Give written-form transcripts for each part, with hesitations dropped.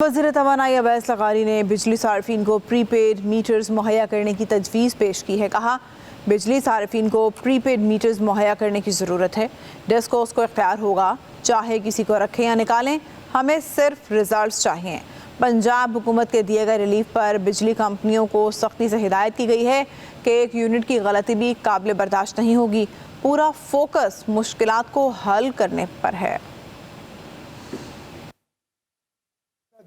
वज़ीर तवानाई अवैस लगारी ने बिजली सार्फिन को प्री पेड मीटर्स मुहैया करने की तजवीज़ पेश की है। कहा, बिजली सार्फिन को प्री पेड मीटर्स मुहैया करने की ज़रूरत है। डेस्कोस को इख्तियार होगा, चाहे किसी को रखें या निकालें, हमें सिर्फ रिजल्ट्स चाहिए। पंजाब हुकूमत के दिए गए रिलीफ पर बिजली कंपनियों को सख्ती से हिदायत की गई है कि एक यूनिट की गलती भी काबिल बर्दाश्त नहीं होगी। पूरा फोकस मुश्किलात को हल करने पर है।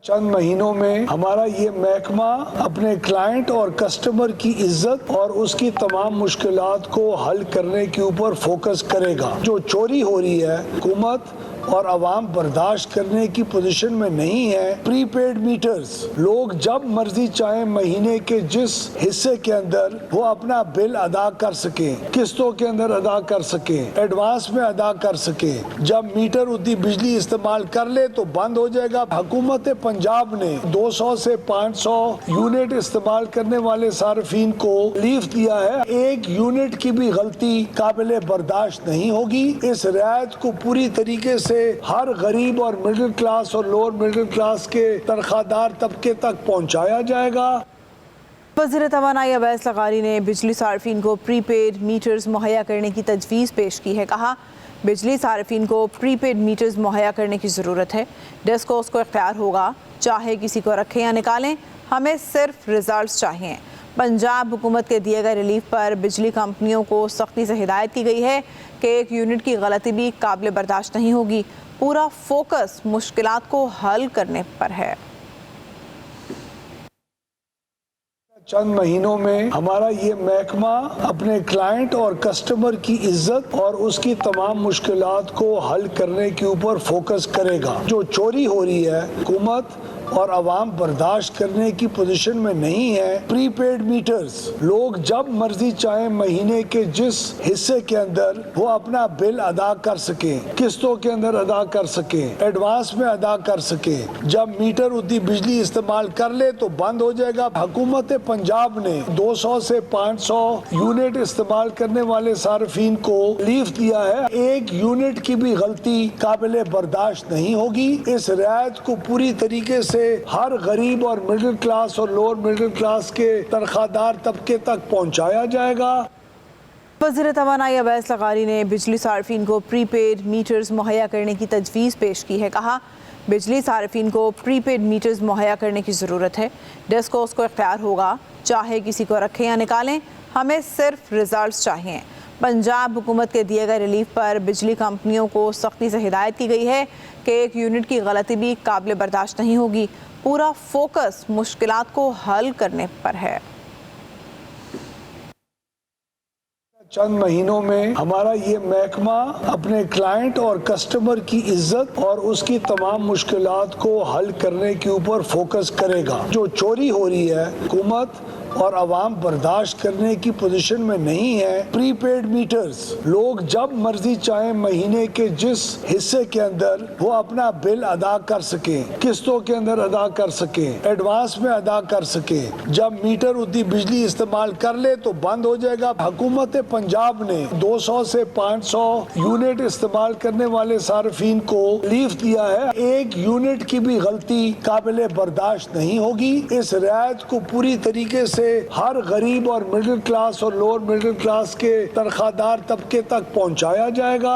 चंद महीनों में हमारा ये महकमा अपने क्लाइंट और कस्टमर की इज्जत और उसकी तमाम मुश्किलात को हल करने के ऊपर फोकस करेगा। जो चोरी हो रही है, हुकूमत और अवाम बर्दाश्त करने की पोजीशन में नहीं है। प्रीपेड मीटर्स लोग जब मर्जी चाहे महीने के जिस हिस्से के अंदर वो अपना बिल अदा कर सके, किस्तों के अंदर अदा कर सके, एडवांस में अदा कर सके। जब मीटर उतनी बिजली इस्तेमाल कर ले तो बंद हो जाएगा। हुकूमत पंजाब ने 200 से 500 यूनिट इस्तेमाल करने वाले सार्फिन को रिलीफ दिया है। एक यूनिट की भी गलती काबिल बर्दाश्त नहीं होगी। इस रियायत को पूरी तरीके से हर गरीब और मिडिल क्लास और लोअर मिडिल क्लास के तनख्वाहदार तबके तक पहुंचाया जाएगा। वज़ीर तवानाई अवैस लगारी ने बिजली सार्फिन को प्री पेड मीटर्स मुहैया करने की तजवीज़ पेश की है। कहा, बिजली सार्फिन को प्री पेड मीटर्स मुहैया करने की ज़रूरत है। डेस्कोस को इख्तियार होगा, चाहे किसी को रखें या निकालें, हमें सिर्फ रिजल्ट्स चाहिए। पंजाब हुकूमत के दिए गए रिलीफ पर बिजली कंपनियों को सख्ती से हिदायत की गई है कि एक यूनिट की गलती भी काबिल बर्दाश्त नहीं होगी। पूरा फोकस मुश्किलात को हल करने पर है। चंद महीनों में हमारा ये महकमा अपने क्लाइंट और कस्टमर की इज्जत और उसकी तमाम मुश्किलात को हल करने के ऊपर फोकस करेगा। जो चोरी हो रही है, हुकूमत और अवाम बर्दाश्त करने की पोजीशन में नहीं है। प्रीपेड मीटर्स लोग जब मर्जी चाहे महीने के जिस हिस्से के अंदर वो अपना बिल अदा कर सके, किस्तों के अंदर अदा कर सके, एडवांस में अदा कर सके। जब मीटर उतनी बिजली इस्तेमाल कर ले तो बंद हो जाएगा। हुकूमत पंजाब ने 200 से 500 यूनिट इस्तेमाल करने वाले सार्फिन को रिलीफ दिया है। एक यूनिट की भी गलती काबिल बर्दाश्त नहीं होगी। इस रियायत को पूरी तरीके से हर गरीब और मिडिल क्लास और लोअर मिडिल क्लास के तनख्वाहदार तबके तक पहुंचाया जाएगा। वज़ीर तवानाई अवैस लगारी ने बिजली सार्फिन को प्री पेड मीटर्स मुहैया करने की तजवीज़ पेश की है। कहा, बिजली सार्फिन को प्री पेड मीटर्स मुहैया करने की ज़रूरत है। डेस्कोस को इख्तियार होगा, चाहे किसी को रखें या निकालें, हमें सिर्फ रिजल्ट्स चाहिए। पंजाब हुकूमत के दिए गए रिलीफ पर बिजली कंपनियों को सख्ती से हिदायत की गई है कि एक यूनिट की गलती भी काबिल बर्दाश्त नहीं होगी। पूरा फोकस मुश्किलात को हल करने पर है। चंद महीनों में हमारा ये महकमा अपने क्लाइंट और कस्टमर की इज्जत और उसकी तमाम मुश्किलात को हल करने के ऊपर फोकस करेगा। जो चोरी हो रही है, हुकूमत और अवाम बर्दाश्त करने की पोजीशन में नहीं है। प्रीपेड मीटर्स लोग जब मर्जी चाहे महीने के जिस हिस्से के अंदर वो अपना बिल अदा कर सके, किस्तों के अंदर अदा कर सके, एडवांस में अदा कर सके। जब मीटर उतनी बिजली इस्तेमाल कर ले तो बंद हो जाएगा। हुकूमत पंजाब ने 200 से 500 यूनिट इस्तेमाल करने वाले सार्फिन को रिलीफ दिया है। एक यूनिट की भी गलती काबिल बर्दाश्त नहीं होगी। इस रियायत को पूरी तरीके से हर गरीब और मिडिल क्लास और लोअर मिडिल क्लास के तनख्वाहदार तबके तक पहुंचाया जाएगा।